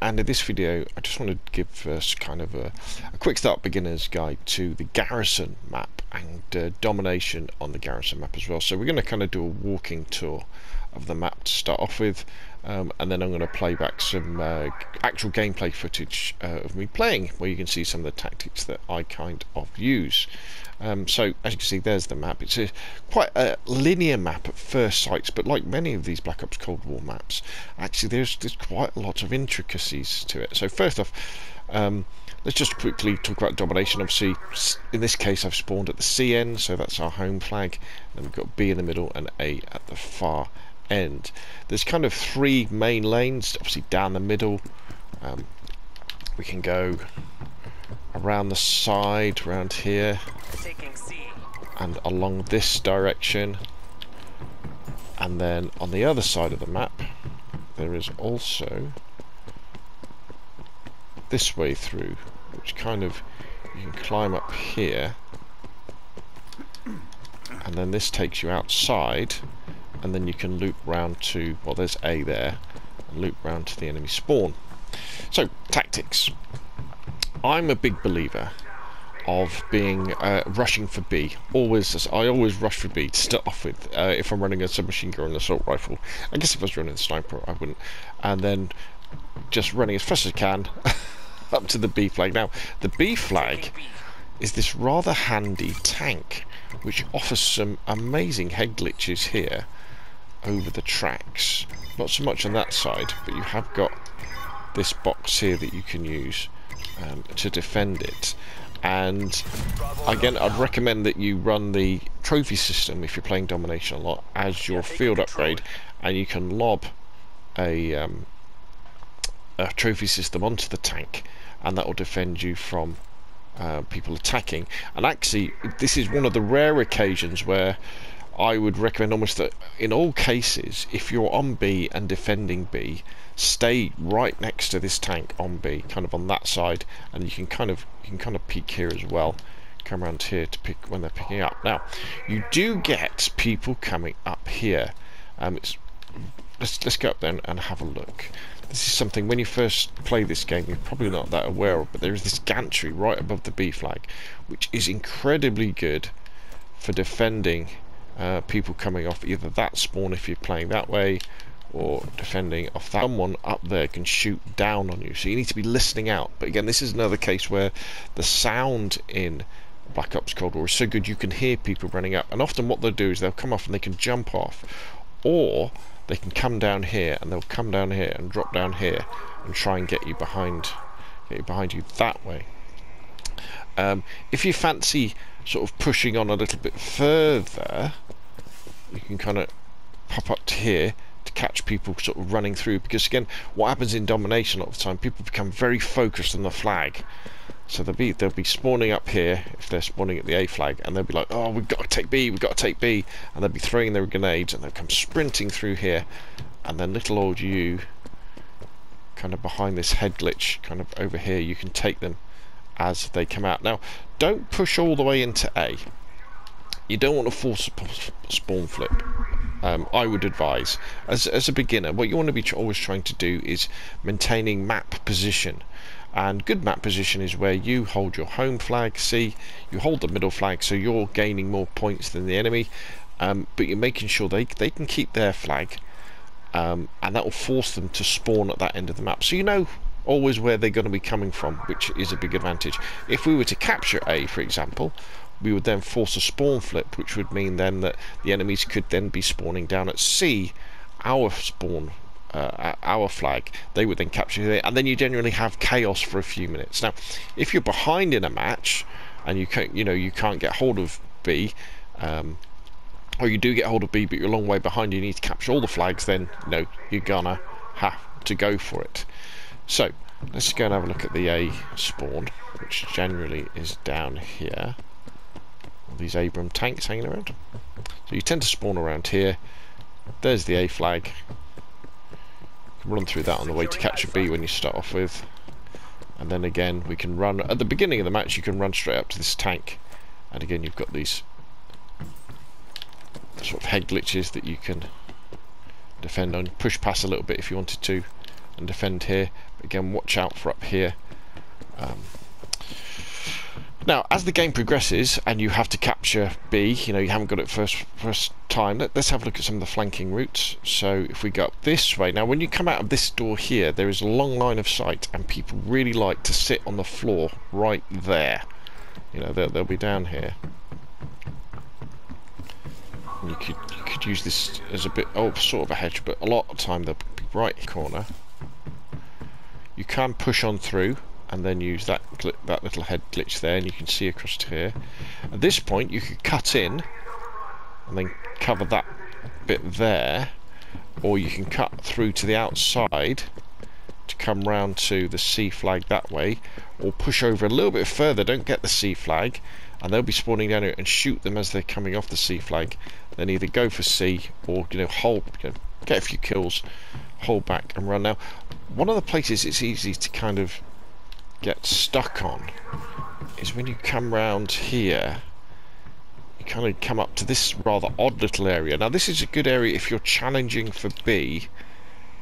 and in this video I just want to give us kind of a quick start beginner's guide to the Garrison map and Domination on the Garrison map as well. So we're going to kind of do a walking tour of the map to start off with, and then I'm going to play back some actual gameplay footage of me playing, where you can see some of the tactics that I kind of use. So as you can see, there's the map. It's quite a linear map at first sight, but like many of these Black Ops Cold War maps, actually there's quite a lot of intricacies to it. So first off, let's just quickly talk about Domination. Obviously, in this case I've spawned at the C end, so that's our home flag. Then we've got B in the middle and A at the far end. There's kind of three main lanes, obviously down the middle. We can go around the side, around here, and along this direction, and then on the other side of the map there is also this way through, which kind of you can climb up here, and then this takes you outside, and then you can loop round to, well, there's A there, and loop round to the enemy spawn. So tactics. I'm a big believer of being rushing for B. I always rush for B to start off with. If I'm running a submachine gun or an assault rifle, I guess if I was running a sniper I wouldn't, and then just running as fast as I can up to the B flag. Now the B flag is this rather handy tank which offers some amazing head glitches here over the tracks. Not so much on that side, but you have got this box here that you can use to defend it. And again, I'd recommend that you run the trophy system if you're playing Domination a lot as your field upgrade, and you can lob a trophy system onto the tank, and that will defend you from people attacking. And actually, this is one of the rare occasions where I would recommend almost that in all cases, if you're on B and defending B, stay right next to this tank on B, kind of on that side, and you can kind of peek here as well. Come around here to pick when they're picking up. Now, you do get people coming up here. Let's go up there and have a look. This is something when you first play this game you're probably not that aware of, but there is this gantry right above the B flag, which is incredibly good for defending people coming off either that spawn if you're playing that way, or defending off that. Someone up there can shoot down on you, so you need to be listening out. But again, this is another case where the sound in Black Ops Cold War is so good you can hear people running up, and often what they'll do is they'll come off and they can jump off, or they can come down here and they'll come down here and drop down here and try and get you behind you that way. If you fancy sort of pushing on a little bit further, you can kind of pop up to here to catch people sort of running through, because again, what happens in Domination a lot of the time, people become very focused on the flag, so they'll be spawning up here if they're spawning at the A flag, and they'll be like, oh, we've got to take B, we've got to take B, and they'll be throwing their grenades, and they'll come sprinting through here, and then little old you kind of behind this head glitch kind of over here, you can take them as they come out. Now don't push all the way into A. You don't want to force a spawn flip. I would advise as a beginner, what you want to be always trying to do is maintaining map position, and good map position is where you hold your home flag C, you hold the middle flag, so you're gaining more points than the enemy, but you're making sure they can keep their flag, and that will force them to spawn at that end of the map, so you know always where they're going to be coming from, which is a big advantage. If we were to capture A, for example, we would then force a spawn flip, which would mean then that the enemies could then be spawning down at C, our spawn, our flag. They would then capture it, and then you generally have chaos for a few minutes. Now, if you're behind in a match and you can't get hold of B, or you do get hold of B but you're a long way behind, you need to capture all the flags, then you're gonna have to go for it. So let's go and have a look at the A spawn, which generally is down here. All these Abram tanks hanging around. So you tend to spawn around here. There's the A flag. You can run through that on the way to capture B when you start off with. And then again, we can run at the beginning of the match. You can run straight up to this tank, and again you've got these sort of head glitches that you can defend on. Push past a little bit if you wanted to, and defend here. Again, watch out for up here. Now, as the game progresses and you have to capture B, you know, you haven't got it first time, let's have a look at some of the flanking routes. So if we go up this way, now when you come out of this door here, there is a long line of sight, and people really like to sit on the floor right there. You know, they'll be down here. And you could use this as a bit, sort of a hedge, but a lot of the time they'll be right in the corner. You can push on through and then use that little head glitch there, and you can see across to here. At this point you could cut in and then cover that bit there, or you can cut through to the outside to come round to the C flag that way, or push over a little bit further, don't get the C flag, and they'll be spawning down here, and shoot them as they're coming off the C flag. Then either go for C or, you know, hold, you know, get a few kills, hold back and run. Now, one of the places it's easy to kind of get stuck on is when you come round here. You kind of come up to this rather odd little area. Now this is a good area if you're challenging for B,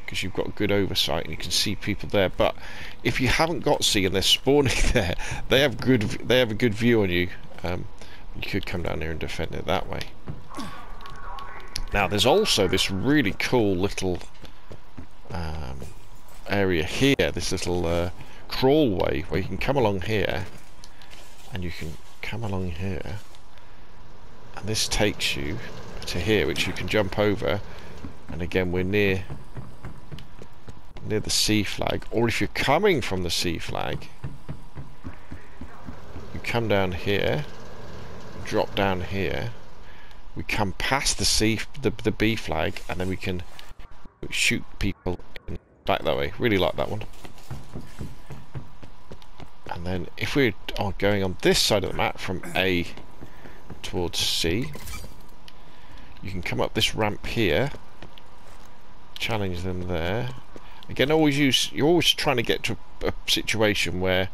because you've got good oversight and you can see people there. But if you haven't got C and they're spawning there, they have a good view on you. You could come down here and defend it that way. Now there's also this really cool little area here, this little crawlway where you can come along here, and you can come along here, and this takes you to here, which you can jump over, and again we're near the C flag. Or if you're coming from the C flag, you come down here, drop down here, we come past the B flag, and then we can shoot people back that way. Really like that one. And then if we're going on this side of the map from A towards C, you can come up this ramp here, challenge them there. Again, you're always trying to get to a situation where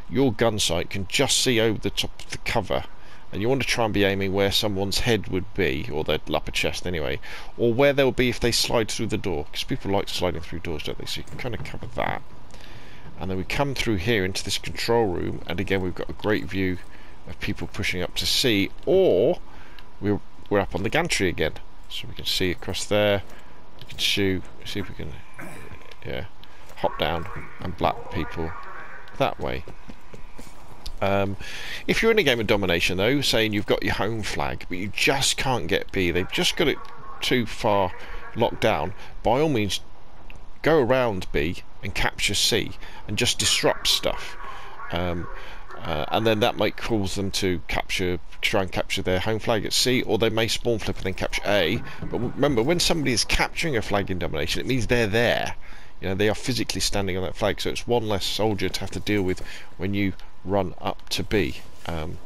your gun sight can just see over the top of the cover, and you want to try and be aiming where someone's head would be, or their upper chest anyway, or where they'll be if they slide through the door, because people like sliding through doors, don't they? So you can kind of cover that. And then we come through here into this control room, and again we've got a great view of people pushing up to C, or we're up on the gantry again, so we can see across there. We can shoot, see if we can, yeah, hop down and black people that way. If you're in a game of Domination though, saying you've got your home flag but you just can't get B, they've just got it too far locked down, by all means go around B and capture C and just disrupt stuff, and then that might cause them to try and capture their home flag at C, or they may spawn flip and then capture A. But remember, when somebody is capturing a flag in Domination, it means they're there. You know, they are physically standing on that flag, so it's one less soldier to have to deal with when you run up to B. And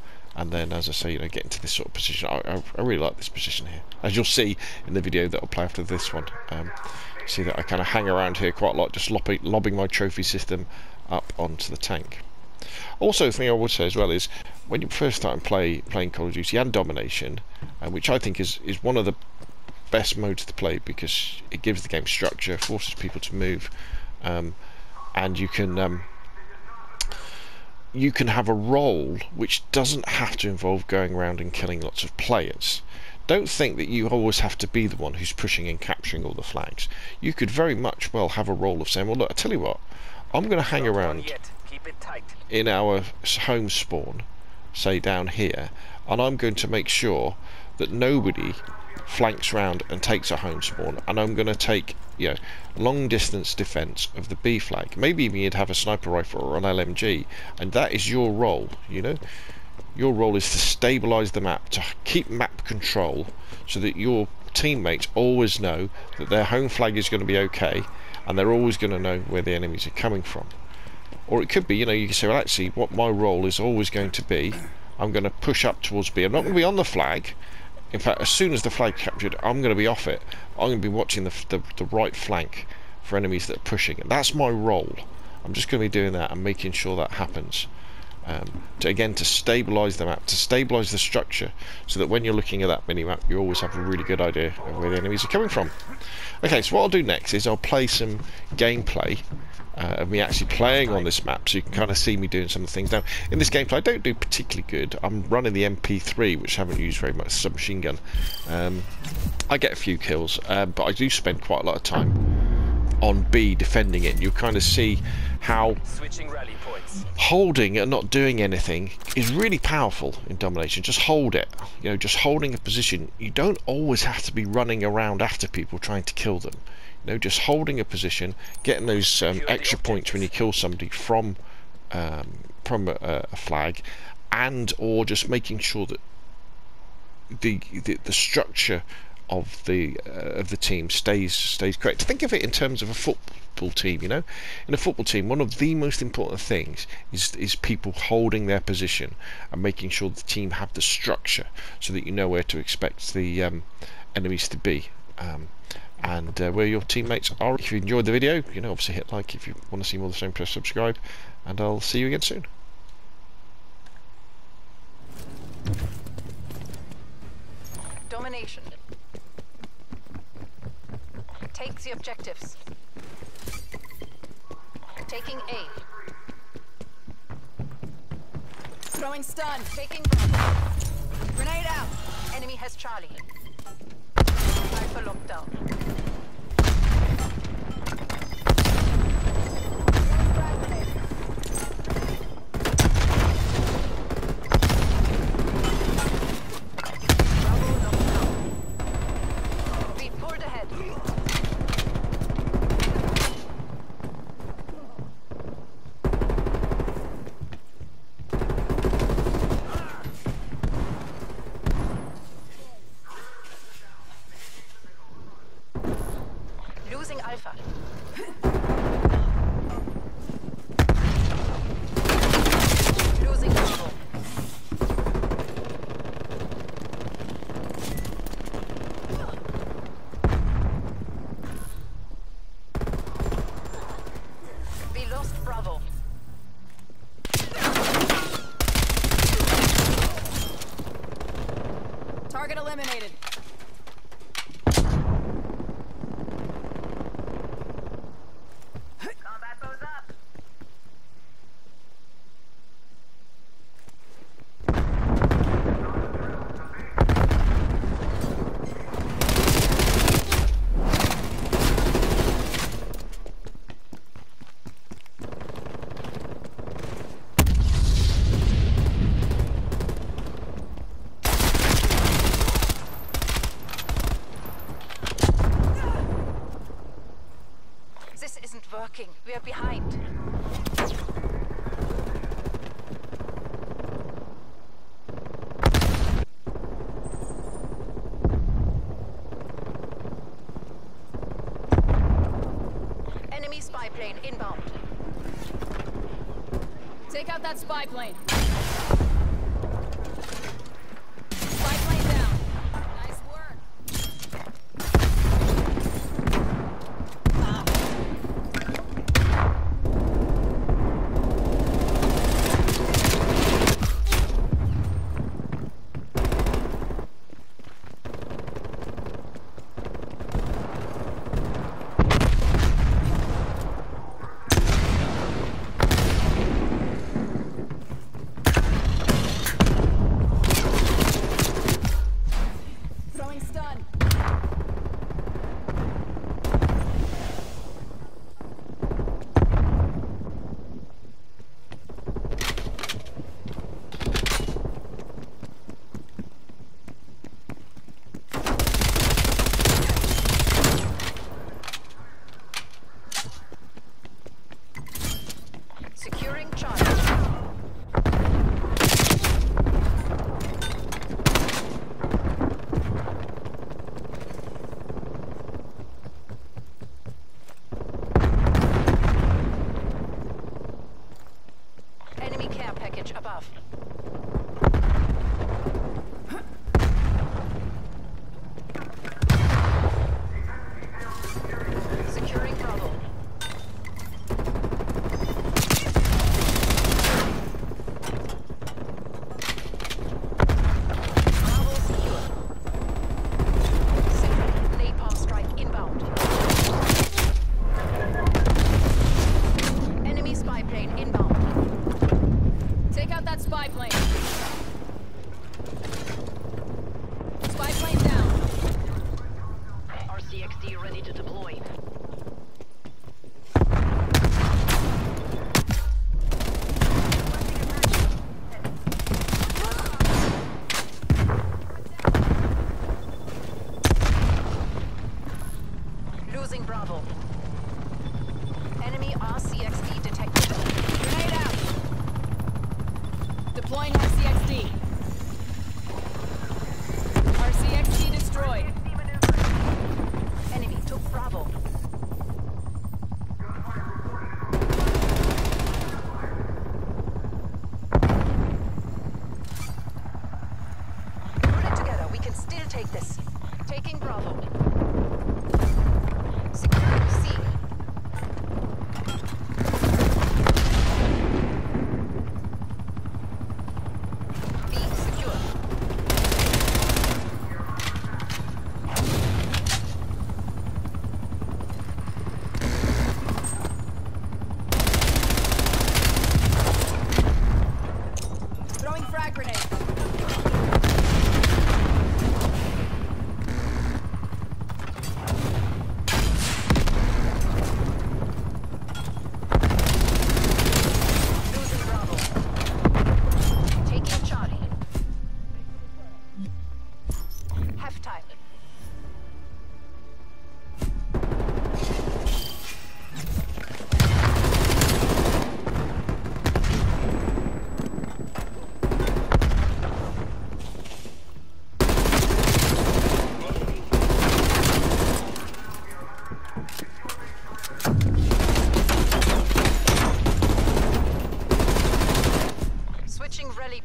then, as I say, you know, get into this sort of position. I really like this position here, as you'll see in the video that will play after this one. See that I kind of hang around here quite a lot, just lobbing my trophy system up onto the tank. Also, the thing I would say as well is, when you first start playing Call of Duty and Domination, which I think is one of the best modes to play, because it gives the game structure, forces people to move, and you can have a role which doesn't have to involve going around and killing lots of players. Don't think that you always have to be the one who's pushing and capturing all the flags. You could very much well have a role of saying, well look, I tell you what, I'm going to hang around in our home spawn, say down here, and I'm going to make sure that nobody flanks round and takes a home spawn, and I'm going to take, you know, long distance defense of the B flag. Maybe even you'd have a sniper rifle or an LMG, and that is your role. You know, your role is to stabilize the map, to keep map control, so that your teammates always know that their home flag is going to be okay, and they're always going to know where the enemies are coming from. Or it could be, you know, you can say, well, actually, what my role is always going to be, I'm going to push up towards B. I'm not going to be on the flag. In fact, as soon as the flag captured, I'm going to be off it. I'm going to be watching the right flank for enemies that are pushing. And that's my role. I'm just going to be doing that and making sure that happens. to stabilise the map, to stabilise the structure, so that when you're looking at that mini-map, you always have a really good idea of where the enemies are coming from. Okay, so what I'll do next is I'll play some gameplay of me actually playing on this map, so you can kind of see me doing some of the things. Now, in this gameplay, I don't do particularly good. I'm running the MP3, which I haven't used very much, submachine gun. I get a few kills, but I do spend quite a lot of time on B defending it. You kind of see how holding and not doing anything is really powerful in Domination. Just hold it, you know, just holding a position. You don't always have to be running around after people trying to kill them. You know, just holding a position, getting those extra points when you kill somebody from a flag, and or just making sure that the structure of the team stays correct. Think of it in terms of a football team. You know, in a football team, one of the most important things is people holding their position and making sure the team have the structure, so that you know where to expect the enemies to be, and where your teammates are. If you enjoyed the video, you know, obviously hit like. If you want to see more of the same, press subscribe, and I'll see you again soon. Domination. Take the objectives. Taking A. Throwing stun. Taking Bravo. Grenade out. Enemy has Charlie. Rifle lockdown. Losing Alpha. Losing Bravo. We lost Bravo. Target eliminated. This isn't working. We are behind. Enemy spy plane inbound. Take out that spy plane. Spy plane down. Nice work. Throwing stun. Securing charge. Enemy care package above. Securing Bravo.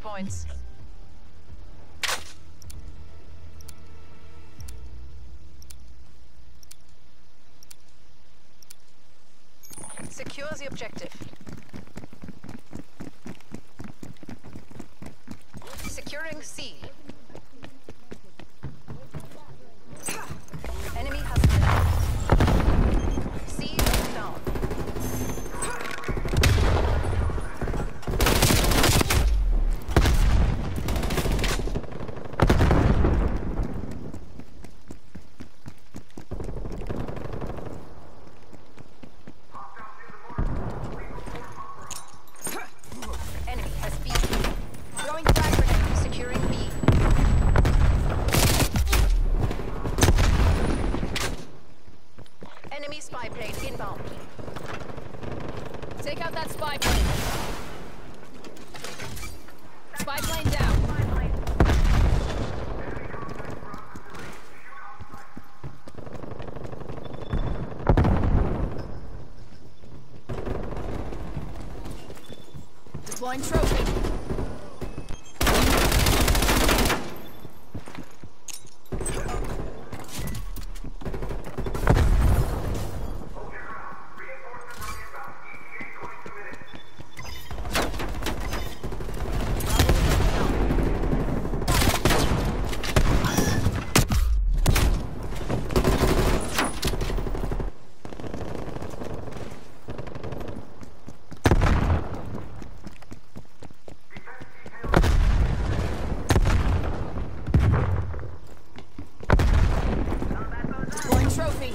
checkpoints. Secure the objective. Securing C. Enemy has C locked down. Enemy has B. Throwing frag grenade. Securing B. Enemy spy plane inbound. Take out that spy plane. Spy plane down. Deploying trophy. Deploying trophy.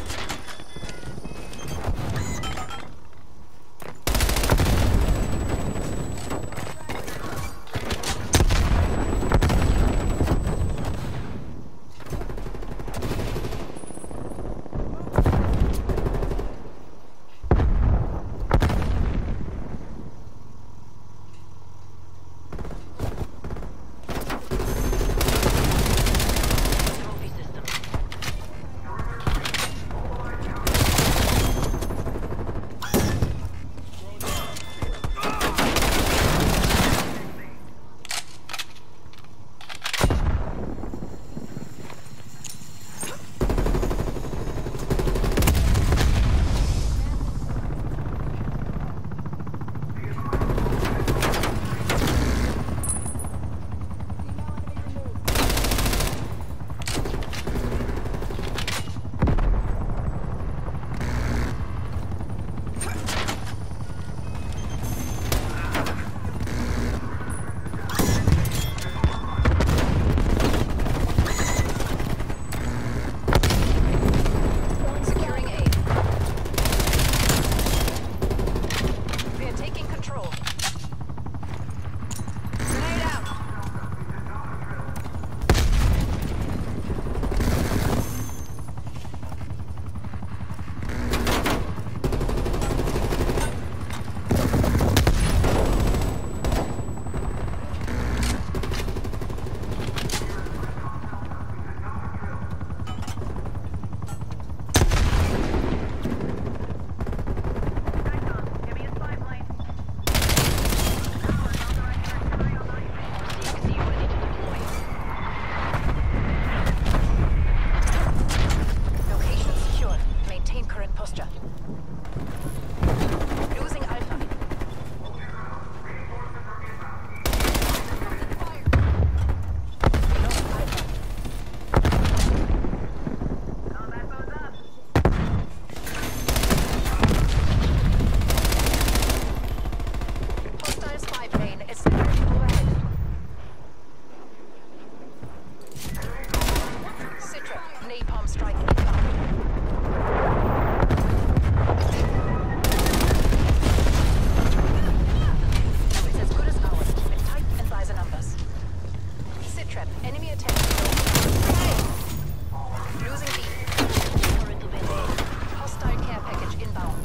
Trophy system. Securing A. We are taking control. Grenade out. Location secured. Maintain current posture. Losing Alpha. We lost Alpha. Hostile spy plane is sentry overhead. Citra, napalm strike inbound. It's as good as ours. Been tight and by the numbers. Citra, enemy attack. Losing B. Hostile care package inbound.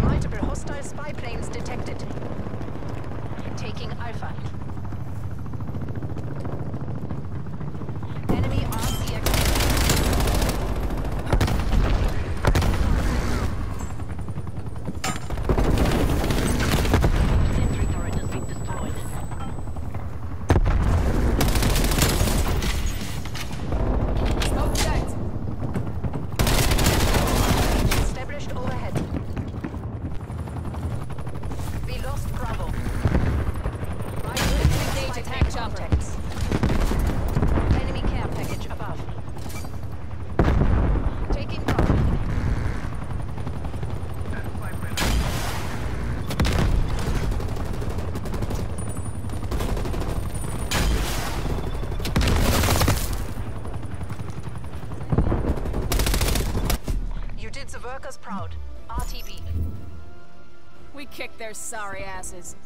Multiple hostile spy planes detected. Taking Alpha. Enemy RC activity. Sentry turret has been destroyed. We kicked their sorry asses.